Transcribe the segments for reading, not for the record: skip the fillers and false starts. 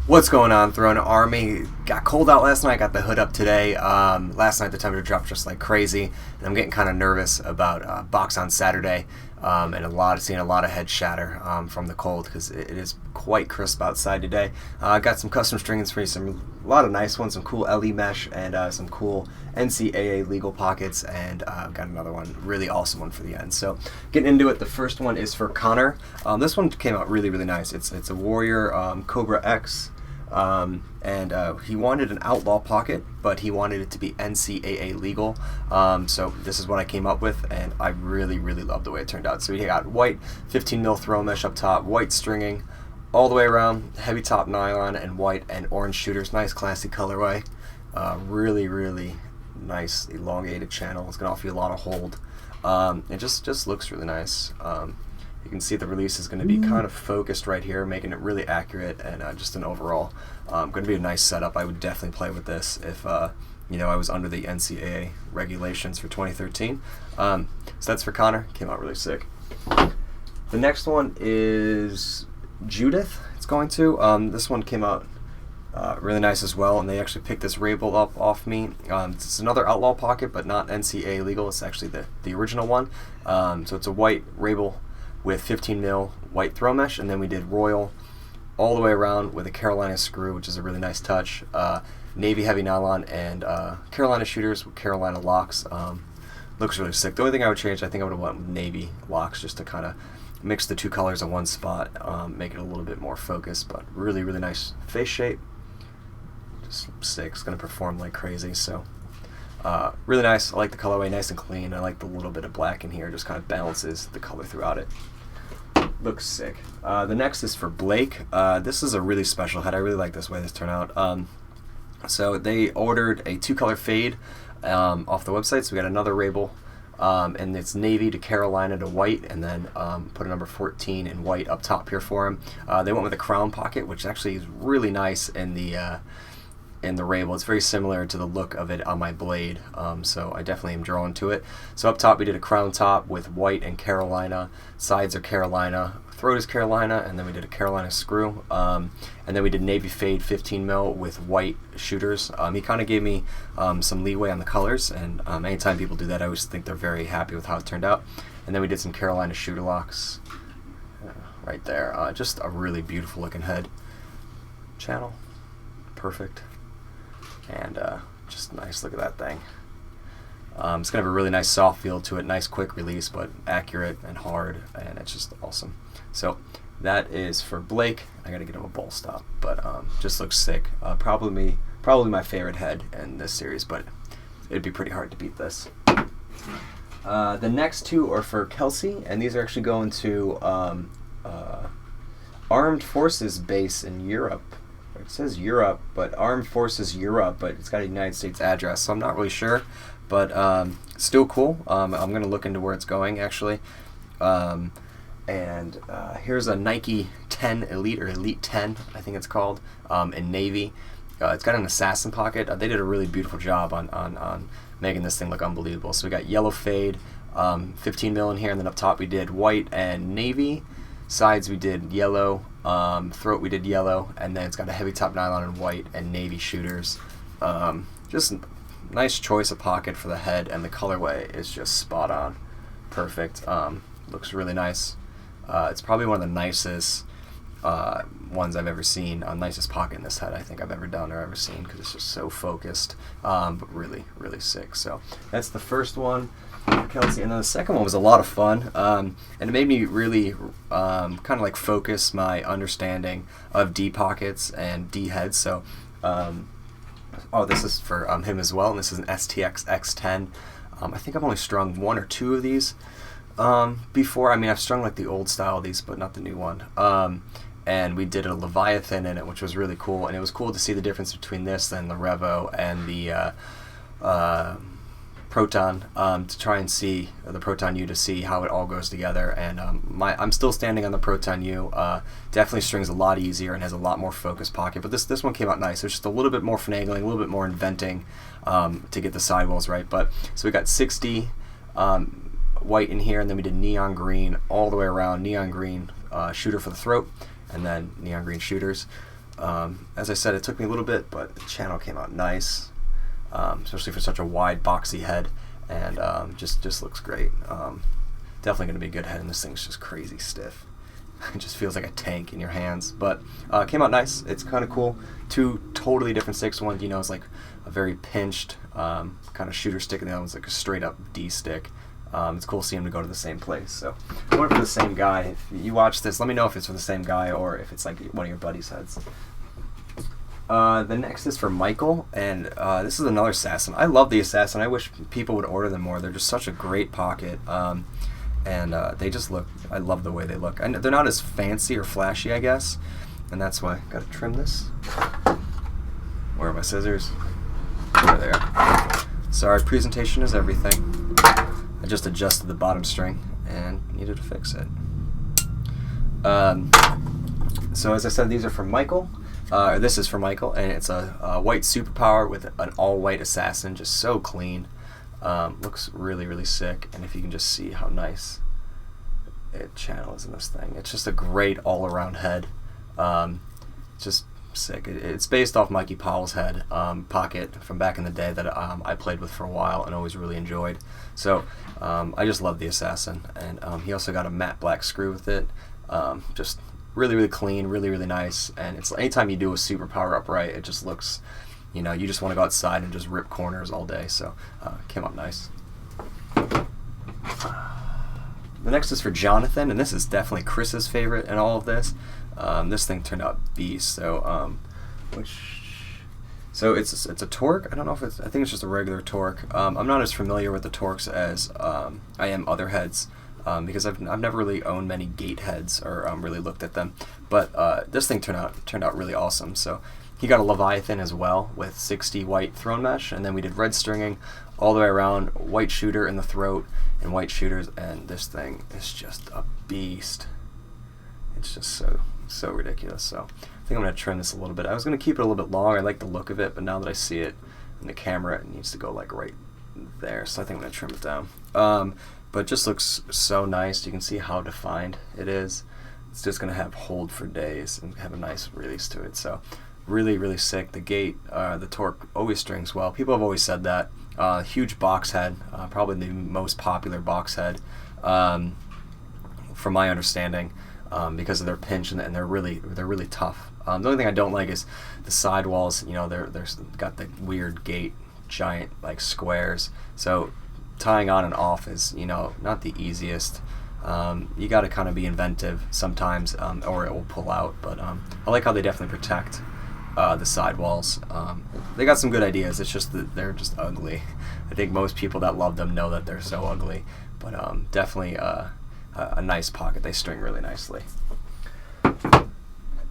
What's going on, Throne Army? Got cold out last night, got the hood up today. Last night the temperature dropped just like crazy, and I'm getting kind of nervous about box on Saturday, and seeing a lot of heads shatter from the cold because it is quite crisp outside today. I got some custom strings for you, a lot of nice ones, some cool LE mesh, and some cool NCAA legal pockets, and got another one, really awesome one for the end. So getting into it, the first one is for Connor. This one came out really, really nice. It's a Warrior Cobra X. He wanted an outlaw pocket, but he wanted it to be NCAA legal. So this is what I came up with, and I really, really love the way it turned out. So we got white 15 mil throw mesh up top, white stringing all the way around, heavy top nylon, and white and orange shooters. Nice classy colorway. Really, really nice elongated channel. It's gonna offer you a lot of hold. It just looks really nice. You can see the release is going to be kind of focused right here, making it really accurate, and just an overall going to be a nice setup. I would definitely play with this if I was under the NCAA regulations for 2013. So that's for Connor. Came out really sick. The next one is Judith. It's going to. This one came out really nice as well, and they actually picked this label up off me. It's another outlaw pocket, but not NCAA legal. It's actually the original one. So it's a white label with 15 mil white throw mesh, and then we did Royal all the way around with a Carolina screw, which is a really nice touch. Navy heavy nylon and Carolina shooters with Carolina locks. Looks really sick. The only thing I would change, I think I would have went navy locks just to kind of mix the two colors in one spot, make it a little bit more focused, but really, really nice face shape. Just sick. It's going to perform like crazy. So really nice. I like the colorway, nice and clean. I like the little bit of black in here, just kind of balances the color throughout it. Looks sick. The next is for Blake. This is a really special head. I really like this way this turned out. So they ordered a 2-color fade off the website. So we got another label, and it's navy to Carolina to white, and then put a number 14 in white up top here for him. They went with a crown pocket, which actually is really nice in the label. It's very similar to the look of it on my blade, so I definitely am drawn to it. So up top we did a crown top with white and Carolina, sides are Carolina, throat is Carolina, and then we did a Carolina screw, and then we did navy fade 15 mil with white shooters. He kind of gave me some leeway on the colors, and anytime people do that I always think they're very happy with how it turned out. And then we did some Carolina shooter locks right there. Just a really beautiful looking head. Channel, perfect. And just nice, look at that thing. It's gonna have a really nice soft feel to it, nice quick release, but accurate and hard, and it's just awesome. So that is for Blake. I gotta get him a bowl stop, but just looks sick. Probably my favorite head in this series, but it'd be pretty hard to beat this. The next two are for Kelsey, and these are actually going to Armed Forces base in Europe. It says Europe, but Armed Forces Europe, but it's got a United States address, so I'm not really sure, but still cool. I'm going to look into where it's going, actually. Here's a Nike 10 Elite, or Elite 10, I think it's called, in navy. It's got an assassin pocket. They did a really beautiful job on making this thing look unbelievable. So we got yellow fade, 15 mil in here, and then up top we did white and navy. Sides we did yellow, throat we did yellow, and then it's got a heavy top nylon and white and navy shooters. Just nice choice of pocket for the head, and the colorway is just spot on. Perfect. Looks really nice. It's probably one of the nicest ones I've ever seen, nicest pocket in this head I think I've ever done or ever seen, because it's just so focused, but really, really sick. So that's the first one, Kelsey, and then the second one was a lot of fun, and it made me really kind of like focus my understanding of D pockets and D heads. So this is for him as well, and this is an STX X10. I think I've only strung 1 or 2 of these before. I mean, I've strung like the old style of these, but not the new one. And we did a Leviathan in it, which was really cool, and it was cool to see the difference between this and the Revo and the Proton, to try and see the Proton U, to see how it all goes together. And I'm still standing on the Proton U. Definitely strings a lot easier and has a lot more focused pocket, but this one came out nice. There's just a little bit more finagling, a little bit more inventing to get the sidewalls right. But so we got 60 white in here, and then we did neon green all the way around, neon green shooter for the throat, and then neon green shooters. As I said, it took me a little bit, but the channel came out nice, especially for such a wide, boxy head, and just looks great. Definitely going to be a good head, and this thing's just crazy stiff. It just feels like a tank in your hands, but came out nice. It's kind of cool. Two totally different sticks. One, is like a very pinched kind of shooter stick, and the other one's like a straight up D stick. It's cool seeing them to go to the same place. So I wonder for the same guy. If you watch this, let me know if it's for the same guy or if it's like one of your buddies' heads. The next is for Michael, and this is another assassin. I love the assassin. I wish people would order them more. They're just such a great pocket. And they just look, I love the way they look. And they're not as fancy or flashy, I guess, and that's why I gotta trim this. Where are my scissors? Over there. Sorry, presentation is everything. I just adjusted the bottom string and needed to fix it. So as I said, these are from Michael. This is for Michael, and it's a white superpower with an all-white assassin, just so clean. Looks really, really sick, and if you can just see how nice it channels in this thing. It's just a great all-around head. Just sick. It's based off Mikey Powell's head pocket from back in the day that I played with for a while and always really enjoyed. So I just love the assassin, and he also got a matte black screw with it. Just really, really clean, really, really nice, and it's anytime you do a superpower upright, it just looks, you just want to go outside and just rip corners all day. So came out nice. The next is for Jonathan, and this is definitely Chris's favorite in all of this. This thing turned out beast. So so it's a torque. I don't know if I think it's just a regular torque. I'm not as familiar with the torques as I am other heads. Because I've never really owned many gate heads or really looked at them, but this thing turned out really awesome. So he got a Leviathan as well with 60 white throne mesh, and then we did red stringing all the way around, white shooter in the throat, and white shooters, and this thing is just a beast. It's just so ridiculous. So I think I'm gonna trim this a little bit. I was gonna keep it a little bit long. I like the look of it, but now that I see it in the camera, it needs to go like right there. So I think I'm gonna trim it down. But it just looks so nice. You can see how defined it is. It's just going to have hold for days and have a nice release to it. So really, really sick. The gate, the torque always strings well. People have always said that. Huge box head, probably the most popular box head from my understanding, because of their pinch and they're really tough. The only thing I don't like is the sidewalls. They're got the weird gate giant like squares. So tying on and off is not the easiest. You got to kind of be inventive sometimes, or it will pull out. But I like how they definitely protect the sidewalls. They got some good ideas. It's just that they're just ugly. I think most people that love them know that they're so ugly. But definitely a nice pocket. They string really nicely.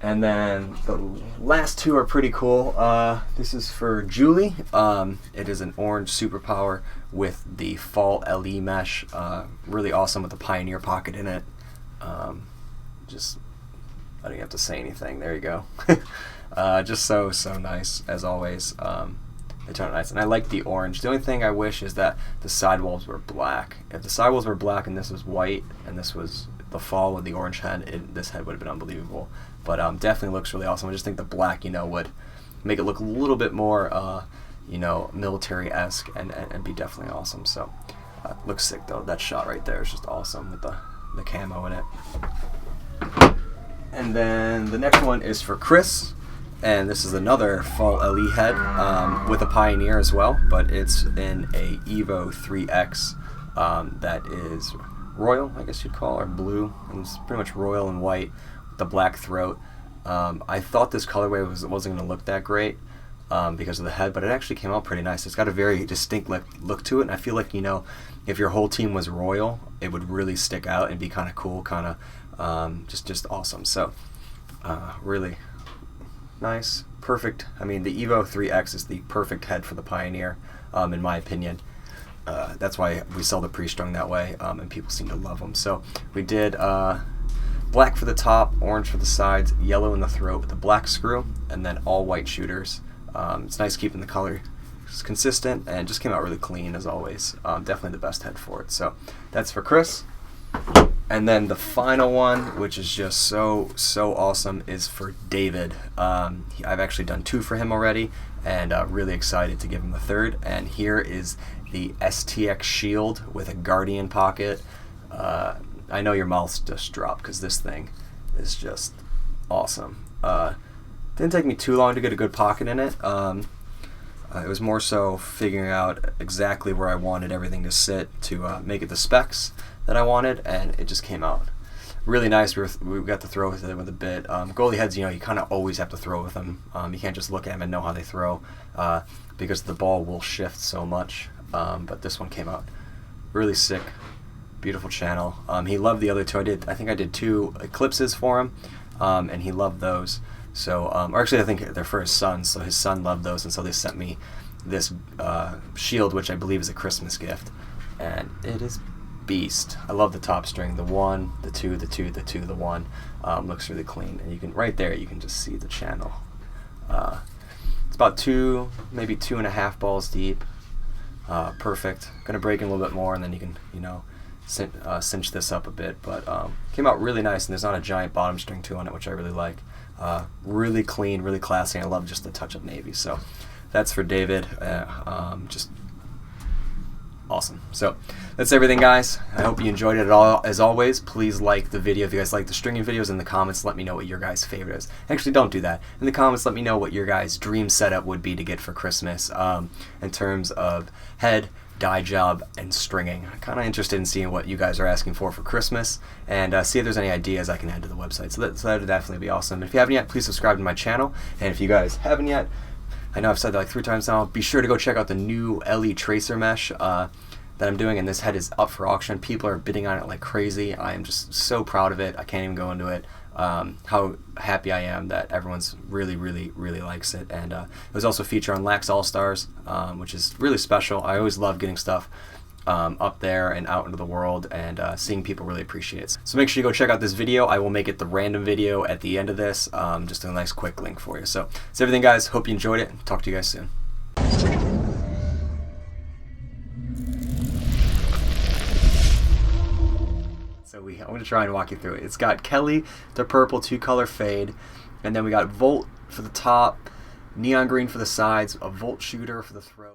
And then the last two are pretty cool. This is for Julie. It is an orange superpower with the fall LE mesh. Really awesome with the Pioneer pocket in it. Just, I don't even have to say anything. There you go. Just so nice as always. They turn out nice, and I like the orange. The only thing I wish is that the sidewalls were black. If the sidewalls were black and this was white, and this was the fall with the orange head, this head would have been unbelievable. But definitely looks really awesome. I just think the black, would make it look a little bit more, military-esque and be definitely awesome. So looks sick though. That shot right there is just awesome with the camo in it. And then the next one is for Chris. And this is another fall LE head with a Pioneer as well, but it's in a Evo 3X that is royal, I guess you'd call, or blue. And it's pretty much royal and white with the black throat. I thought this colorway wasn't going to look that great because of the head, but it actually came out pretty nice. It's got a very distinct look to it, and I feel like, if your whole team was royal, it would really stick out and be kind of cool, kind of just awesome. So really nice, perfect. I mean, the Evo 3X is the perfect head for the Pioneer, in my opinion. That's why we sell the pre-strung that way, and people seem to love them. So we did black for the top, orange for the sides, yellow in the throat with the black screw, and then all white shooters. It's nice keeping the color consistent, and just came out really clean as always. Definitely the best head for it. So that's for Chris. And then the final one, which is just so awesome, is for David. I've actually done 2 for him already, and really excited to give him the 3rd. And here is the STX Shield with a Guardian pocket. I know your mouth's just dropped because this thing is just awesome. Didn't take me too long to get a good pocket in it. It was more so figuring out exactly where I wanted everything to sit to make it the specs that I wanted, and it just came out really nice. We got to throw with it with a bit. Goalie heads, you kind of always have to throw with them. You can't just look at them and know how they throw because the ball will shift so much. But this one came out really sick, beautiful channel. He loved the other 2. I think I did 2 eclipses for him, and he loved those. So, or actually, I think they're for his son. So his son loved those, and so they sent me this shield, which I believe is a Christmas gift, and it is beast. I love the top string, the 1, the 2, the 2, the 2, the 1. Looks really clean, and you can right there you can just see the channel. It's about 2, maybe 2.5 balls deep. Perfect. Gonna break in a little bit more, and then you can cinch this up a bit. But came out really nice, and there's not a giant bottom string too on it, which I really like. Really clean, really classy. I love just the touch of navy. So that's for David. Just awesome. So that's everything, guys. I hope you enjoyed it all. As always, please like the video if you guys like the stringing videos. In the comments, let me know what your guys' favorite is. Actually, don't do that. In the comments, let me know what your guys' dream setup would be to get for Christmas in terms of head, dye job, and stringing. I'm kind of interested in seeing what you guys are asking for Christmas, and see if there's any ideas I can add to the website. So that would definitely be awesome. If you haven't yet, please subscribe to my channel. And if you guys haven't yet, I know I've said that like 3 times now, be sure to go check out the new LE tracer mesh that I'm doing, and this head is up for auction. People are bidding on it like crazy. I am just so proud of it. I can't even go into it. How happy I am that everyone's really likes it. And it was also featured on Lax All-Stars, which is really special. I always love getting stuff up there and out into the world, and seeing people really appreciate it. So make sure you go check out this video. I will make it the random video at the end of this, just a nice quick link for you. So that's everything, guys. Hope you enjoyed it. Talk to you guys soon. So I'm going to try and walk you through it. It's got Kelly, the purple 2-color fade, and then we got Volt for the top, neon green for the sides, a Volt shooter for the throat.